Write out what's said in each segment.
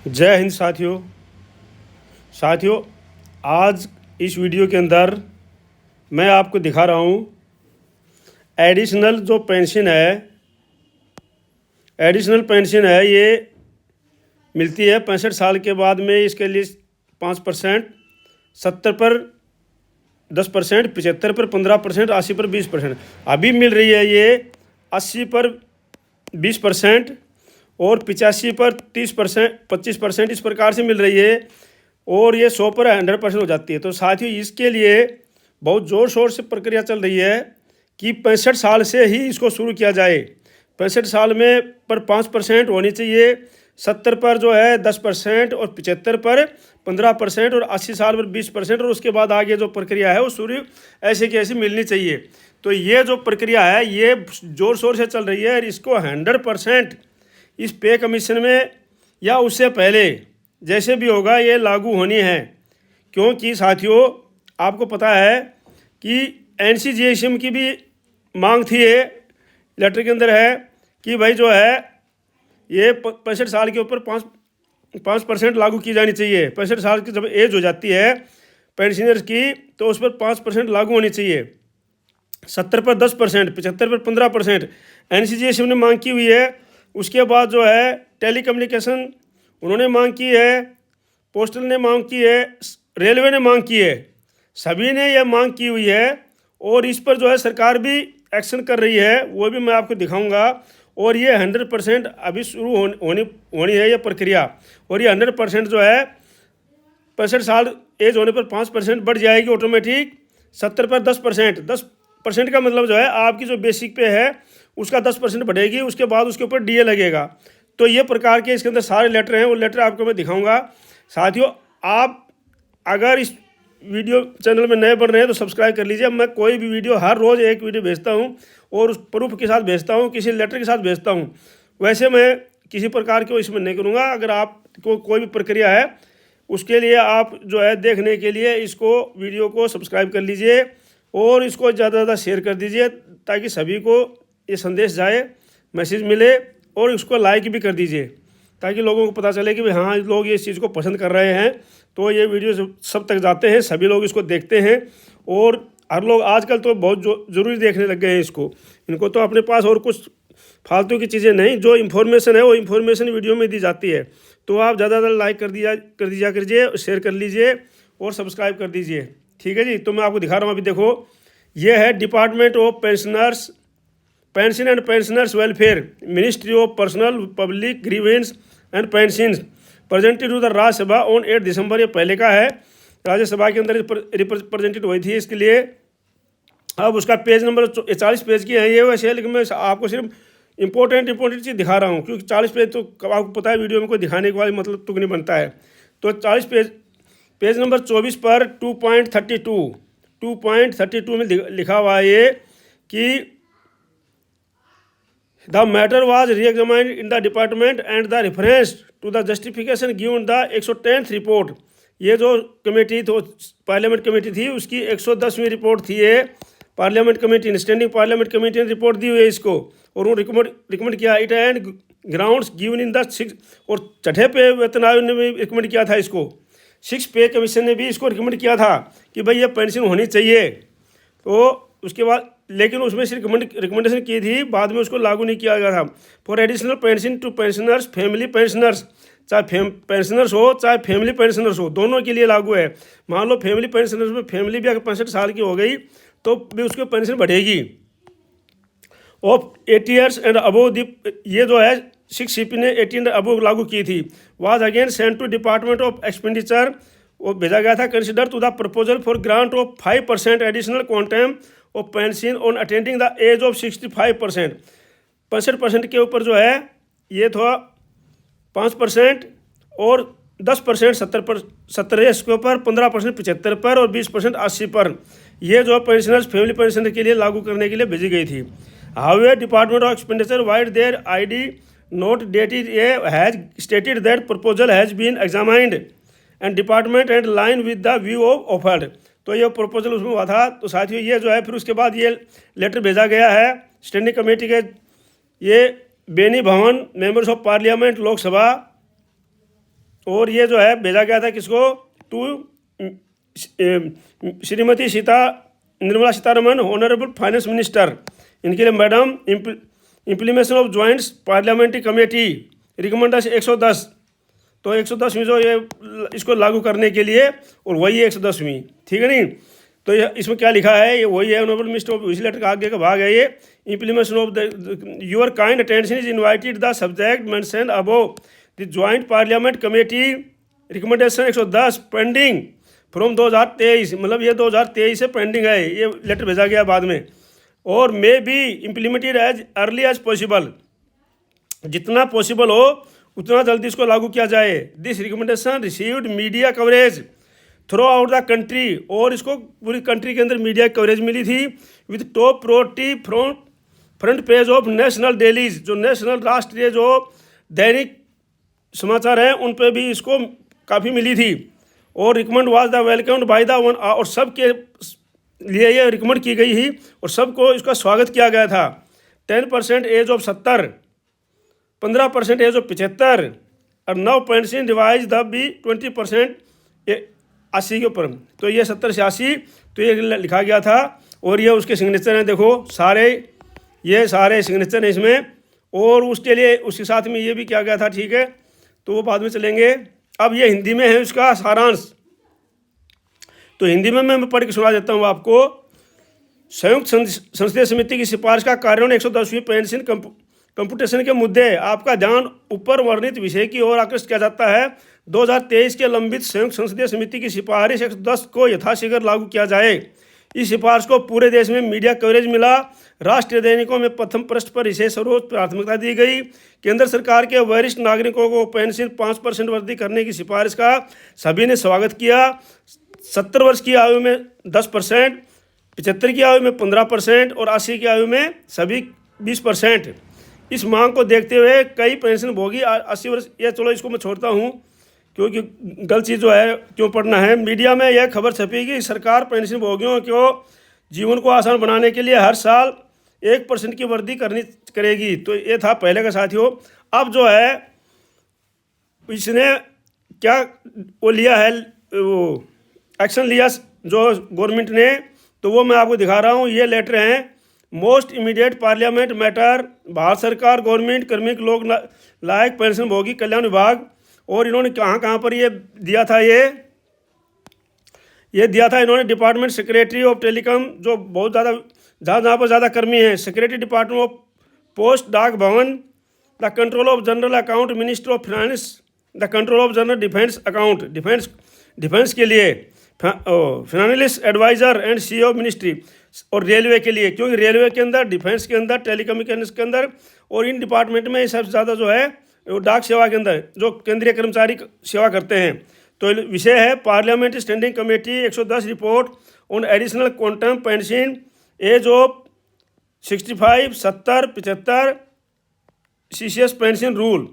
जय हिंद साथियों। आज इस वीडियो के अंदर मैं आपको दिखा रहा हूँ एडिशनल जो पेंशन है ये मिलती है 65 साल के बाद में। इसके लिए 5%, 70 पर 10%, 75 पर 15%, 80 पर 20%। अभी मिल रही है ये 80 पर 20% और 85 पर 30%, 25% इस प्रकार से मिल रही है और ये 100 पर 100% हो जाती है। तो साथियों इसके लिए बहुत ज़ोर शोर से प्रक्रिया चल रही है कि 65 साल से ही इसको शुरू किया जाए। 65 साल में पर 5% होनी चाहिए, 70 पर जो है 10% और 75 पर 15% और 80 साल पर 20% और उसके बाद आगे जो प्रक्रिया है वो शुरू ऐसे की ऐसी मिलनी चाहिए। तो ये जो प्रक्रिया है ये ज़ोर शोर से चल रही है और इसको 100% इस पे कमीशन में या उससे पहले जैसे भी होगा ये लागू होनी है। क्योंकि साथियों आपको पता है कि NCGSM की भी मांग थी, ये लेटर के अंदर है कि भाई जो है ये 65 साल के ऊपर 5% लागू की जानी चाहिए। 65 साल की जब एज हो जाती है पेंशनर्स की तो उस पर 5% लागू होनी चाहिए। 70 पर 10%, 75 पर 15% NCGSM ने मांग की हुई है। उसके बाद जो है टेली कम्युनिकेशन उन्होंने मांग की है, पोस्टल ने मांग की है, रेलवे ने मांग की है, सभी ने यह मांग की हुई है और इस पर जो है सरकार भी एक्शन कर रही है, वो भी मैं आपको दिखाऊंगा। और ये 100% अभी शुरू होनी है ये प्रक्रिया। और ये 100% जो है 65 साल एज होने पर 5% बढ़ जाएगी ऑटोमेटिक। 70 पर 10% का मतलब जो है आपकी जो बेसिक पे है उसका 10% बढ़ेगी, उसके बाद उसके ऊपर DA लगेगा। तो ये प्रकार के इसके अंदर सारे लेटर हैं, वो लेटर आपको मैं दिखाऊंगा। साथियों आप अगर इस वीडियो चैनल में नए बन रहे हैं तो सब्सक्राइब कर लीजिए। मैं कोई भी वीडियो हर रोज़ एक वीडियो भेजता हूं और उस प्रूफ के साथ भेजता हूं, किसी लेटर के साथ भेजता हूं। वैसे मैं किसी प्रकार के इसमें नहीं करूँगा। अगर आपको कोई भी प्रक्रिया है उसके लिए आप जो है देखने के लिए इसको वीडियो को सब्सक्राइब कर लीजिए और इसको ज़्यादा से ज़्यादा शेयर कर दीजिए ताकि सभी को ये संदेश जाए, मैसेज मिले। और उसको लाइक भी कर दीजिए ताकि लोगों को पता चले कि भाई हाँ लोग ये चीज़ को पसंद कर रहे हैं। तो ये वीडियो सब तक जाते हैं, सभी लोग इसको देखते हैं और हर लोग आजकल तो बहुत ज़रूरी देखने लग गए हैं इसको। इनको तो अपने पास और कुछ फालतू की चीज़ें नहीं, जो इन्फॉर्मेशन है वो इन्फॉर्मेशन वीडियो में दी जाती है। तो आप ज़्यादा से ज़्यादा लाइक कर दीजिए कीजिए, शेयर कर लीजिए और सब्सक्राइब कर दीजिए। ठीक है जी। तो मैं आपको दिखा रहा हूँ, अभी देखो ये है department of pension and pensioners welfare, ministry of personnel public grievance and pension, presented to the Rajya Sabha on 8 दिसंबर। ये पहले का है, राज्यसभा के अंदर रिप्रेजेंटेड हुई थी इसके लिए। अब उसका पेज नंबर 40 पेज की है ये वैसे है, लेकिन मैं आपको सिर्फ इंपॉर्टेंट चीज़ दिखा रहा हूँ क्योंकि 40 पेज तो आपको पता है वीडियो में कोई दिखाने के वाली मतलब तुक नहीं बनता है। तो 40 पेज नंबर 24 पर 2.32 में लिखा हुआ है ये कि the matter was re-examined in the department and the reference to the justification given the 110th report. ये जो कमेटी तो पार्लियामेंट कमेटी थी उसकी 110वीं रिपोर्ट थी ये। पार्लियामेंट कमेटी ने, स्टैंडिंग पार्लियामेंट कमेटी ने रिपोर्ट दी हुई है इसको और वो रिकमेंड किया it and grounds given in the 6 और 6ठे पे वेतन आयोग ने भी रिकमेंड किया था इसको। 6 पे कमीशन ने भी इसको रिकमेंड किया था कि भाई ये पेंशन होनी चाहिए। तो उसके बाद लेकिन उसमें सिर्फ रिकमेंडेशन की थी, बाद में उसको लागू नहीं किया गया था। For additional pension to pensioners, family pensioners, चाहे पेंशनर्स हो चाहे फैमिली पेंशनर्स हो, दोनों के लिए लागू है। मान लो फैमिली पेंशनर्स में फैमिली भी अगर 65 साल की हो गई तो भी उसकी पेंशन बढ़ेगी। ऑफ 80 ईयर्स एंड अबोव ये जो है 6CP ने 18 एंड अबोव लागू की थी। Was again sent to department of expenditure, वो भेजा गया था consider to the proposal for grant of 5% additional quantum of pension on attending the age of 65%। 65% के ऊपर जो है ये थोड़ा 5% और 10% 70 इसके ऊपर, 15% 75 पर और 20% 80 पर, ये जो पेंशनर्स फैमिली पेंशनर के लिए लागू करने के लिए भेजी गई थी। However department of expenditure vide their ID note dated has stated that proposal has been examined and department and line with the view of offered. तो ये प्रपोजल उसमें हुआ था। तो साथियों ये जो है फिर उसके बाद ये लेटर भेजा गया है स्टैंडिंग कमेटी के, ये बेनी भवन, मेंबर्स ऑफ पार्लियामेंट, लोकसभा और ये जो है भेजा गया था किसको, to Shrimati Nirmala Sitharaman, honourable finance minister. इनके लिए madam implementation of joint parliamentary committee recommendation 110, तो 110वीं जो ये इसको लागू करने के लिए, और वही है 110वीं, ठीक है नहीं। तो ये इसमें क्या लिखा है, ये वही है ऑनरेबल मिनिस्टर ऑफ, इस लेटर का आगे का भाग है ये, implementation of the your kind attention is invited the subject mention above the joint parliament committee recommendation 110 pending from 2023, मतलब ये 2023 से पेंडिंग है, ये लेटर भेजा गया बाद में, और may be implemented as early as possible, जितना पॉसिबल हो उतना जल्दी इसको लागू किया जाए। This recommendation received media coverage throughout the country, और इसको पूरी कंट्री के अंदर मीडिया कवरेज मिली थी, with top priority front page of national dailies, जो नेशनल राष्ट्रीय जो दैनिक समाचार हैं उन पे भी इसको काफ़ी मिली थी, और recommend was the welcomed by the one, और सबके लिए ये रिकमेंड की गई ही, और सबको इसका स्वागत किया गया था। 10% एज ऑफ 70, 15% एज ऑफ 75, और 9% रिवाइज द बी 20% 80 के ऊपर, तो ये 70 से 80, तो ये लिखा गया था, और ये उसके सिग्नेचर हैं, देखो सारे, ये सारे सिग्नेचर हैं इसमें, और उसके लिए उसके साथ में ये भी किया गया था, ठीक है, तो वो बाद में चलेंगे। अब ये हिंदी में है उसका सारांश, तो हिंदी में मैं पढ़ के सुना देता हूँ आपको। संयुक्त संसदीय समिति की सिफारिश का कार्यान्वयन 110वीं पेंशन कंप्यूटेशन के मुद्दे, आपका ध्यान ऊपर वर्णित विषय की ओर आकर्षित किया जाता है। 2023 के लंबित संयुक्त संसदीय समिति की सिफारिश 110 को यथाशीघ्र लागू किया जाए। इस सिफारिश को पूरे देश में मीडिया कवरेज मिला। राष्ट्रीय दैनिकों में प्रथम पृष्ठ पर इसे सर्वोच्च प्राथमिकता दी गई। केंद्र सरकार के वरिष्ठ नागरिकों को पेंशन 5% वृद्धि करने की सिफारिश का सभी ने स्वागत किया। 70 वर्ष की आयु में 10%, 75 की आयु में 15% और 80 की आयु में सभी 20%। इस मांग को देखते हुए कई पेंशन भोगी 80 वर्ष, ये चलो इसको मैं छोड़ता हूँ क्योंकि गलत चीज़ जो है क्यों पढ़ना है। मीडिया में यह खबर छपी कि सरकार पेंशन भोगियों को जीवन को आसान बनाने के लिए हर साल 1% की वृद्धि करेगी। तो ये था पहले का साथियों। अब जो है इसने क्या वो लिया है, वो एक्शन लिया जो गवर्नमेंट ने, तो वो मैं आपको दिखा रहा हूँ। ये लेटर हैं, most immediate parliament matter, Bharat सरकार गवर्नमेंट कार्मिक लोक लायक पेंशन भोगी कल्याण विभाग। और इन्होंने कहाँ पर ये दिया था, ये दिया था इन्होंने डिपार्टमेंट सेक्रेटरी ऑफ टेलीकॉम, जो बहुत ज़्यादा जहाँ पर ज़्यादा कर्मी हैं, secretary department of post Dak Bhawan, the control of general account minister of finance, the control of general defence account, defence के लिए finance adviser and C of ministry, और रेलवे के लिए, क्योंकि रेलवे के अंदर, डिफेंस के अंदर, टेलीकम्युनिकेशंस के अंदर और इन डिपार्टमेंट में सबसे ज़्यादा जो है वो डाक सेवा के अंदर जो केंद्रीय कर्मचारी सेवा करते हैं। तो विषय है parliamentary standing committee 110 report on additional quantum pension age of 65, 70, 75 CCS pension rule.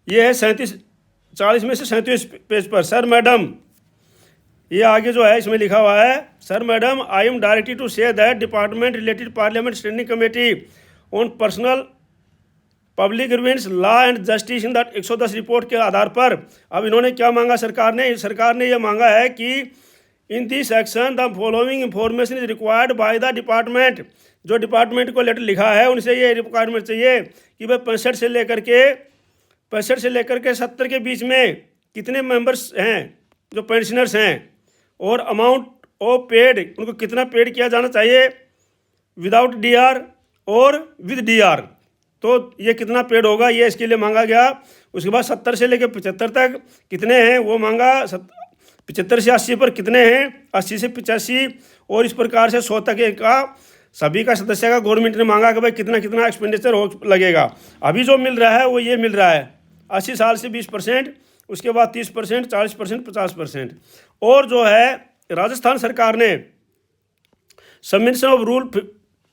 ये है 40 में से 37 पेज पर। सर मैडम, ये आगे जो है इसमें लिखा हुआ है, sir madam I am directed to say that department related parliament standing committee on personnel public grievance law and justice in that 110 report के आधार पर अब इन्होंने क्या मांगा, सरकार ने ये मांगा है कि in this section the following information is required by the department. जो डिपार्टमेंट को लेटर लिखा है उनसे ये रिक्वायरमेंट चाहिए कि भाई 65 से लेकर के 70 के बीच में कितने मेंबर्स हैं जो पेंशनर्स हैं, और अमाउंट ऑफ पेड उनको कितना पेड किया जाना चाहिए विदाउट डीआर और विद डीआर, तो ये कितना पेड होगा ये इसके लिए मांगा गया। उसके बाद 70 से लेकर 75 तक कितने हैं वो मांगा, 75 से 80 पर कितने हैं, 80 से 85, और इस प्रकार से 100 तक का सभी का सदस्य का गवर्नमेंट ने मांगा कि भाई कितना कितना एक्सपेंडिचर हो लगेगा। अभी जो मिल रहा है वो ये मिल रहा है 80 साल से 20%, उसके बाद 30%, 40%, 50%। और जो है राजस्थान सरकार ने submission of rule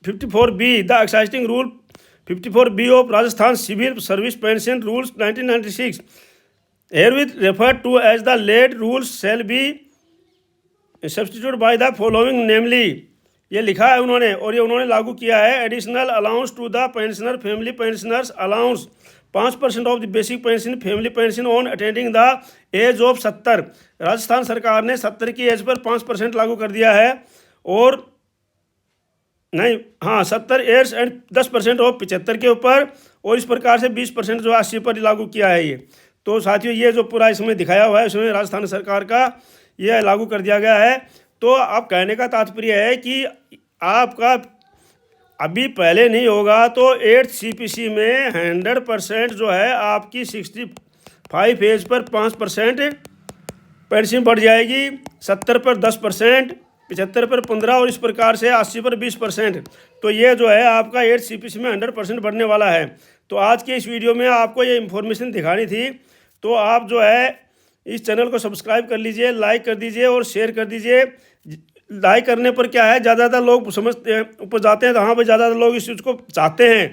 54B the exciting rule 54B of Rajasthan civil service pension rules 1996 herewith referred to as the late rules shall be substituted by the following namely, ये लिखा है उन्होंने, और ये उन्होंने लागू किया है। Additional allowance to the pensioner family pensioners allowance 5% of the basic pension family pension on attending the age of 70। Rajasthan सरकार ने 70 की एज पर 5% लागू कर दिया है। और नहीं, हाँ, 70 ईयर्स एंड 10% ऑफ 75 के ऊपर, और इस प्रकार से 20% जो 80 पर लागू किया है ये। तो साथियों, ये जो पूरा इसमें दिखाया हुआ है उसमें राजस्थान सरकार का ये लागू कर दिया गया है। तो अब कहने का तात्पर्य है कि आपका अभी पहले नहीं होगा तो 8th CPC में 100% जो है आपकी 65 एज पर 5% पेंशन बढ़ जाएगी, 70 पर 10%, 75 पर 15% और इस प्रकार से 80 पर 20%। तो ये जो है आपका 8th CPC में 100% बढ़ने वाला है। तो आज के इस वीडियो में आपको ये इन्फॉर्मेशन दिखानी थी। तो आप जो है इस चैनल को सब्सक्राइब कर लीजिए, लाइक कर दीजिए और शेयर कर दीजिए। लाइक करने पर क्या है, ज़्यादातर लोग समझते हैं, ऊपर जाते हैं तो हाँ भाई ज़्यादातर लोग इस चीज़ को चाहते हैं।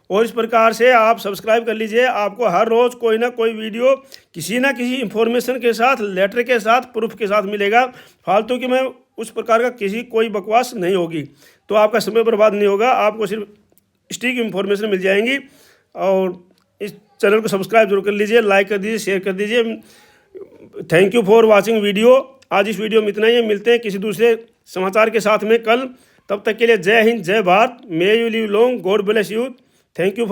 और इस प्रकार से आप सब्सक्राइब कर लीजिए। आपको हर रोज़ कोई ना कोई वीडियो किसी ना किसी इन्फॉर्मेशन के साथ, लेटर के साथ, प्रूफ के साथ मिलेगा। फालतू की मैं उस प्रकार का कोई बकवास नहीं होगी। तो आपका समय बर्बाद नहीं होगा, आपको सिर्फ सटीक इन्फॉर्मेशन मिल जाएंगी। और इस चैनल को सब्सक्राइब जरूर कर लीजिए, लाइक कर दीजिए, शेयर कर दीजिए। Thank you for watching video. आज इस वीडियो में इतना ही। मिलते हैं किसी दूसरे समाचार के साथ में कल। तब तक के लिए जय हिंद, जय Bharat. May you live long, God bless you. Thank you.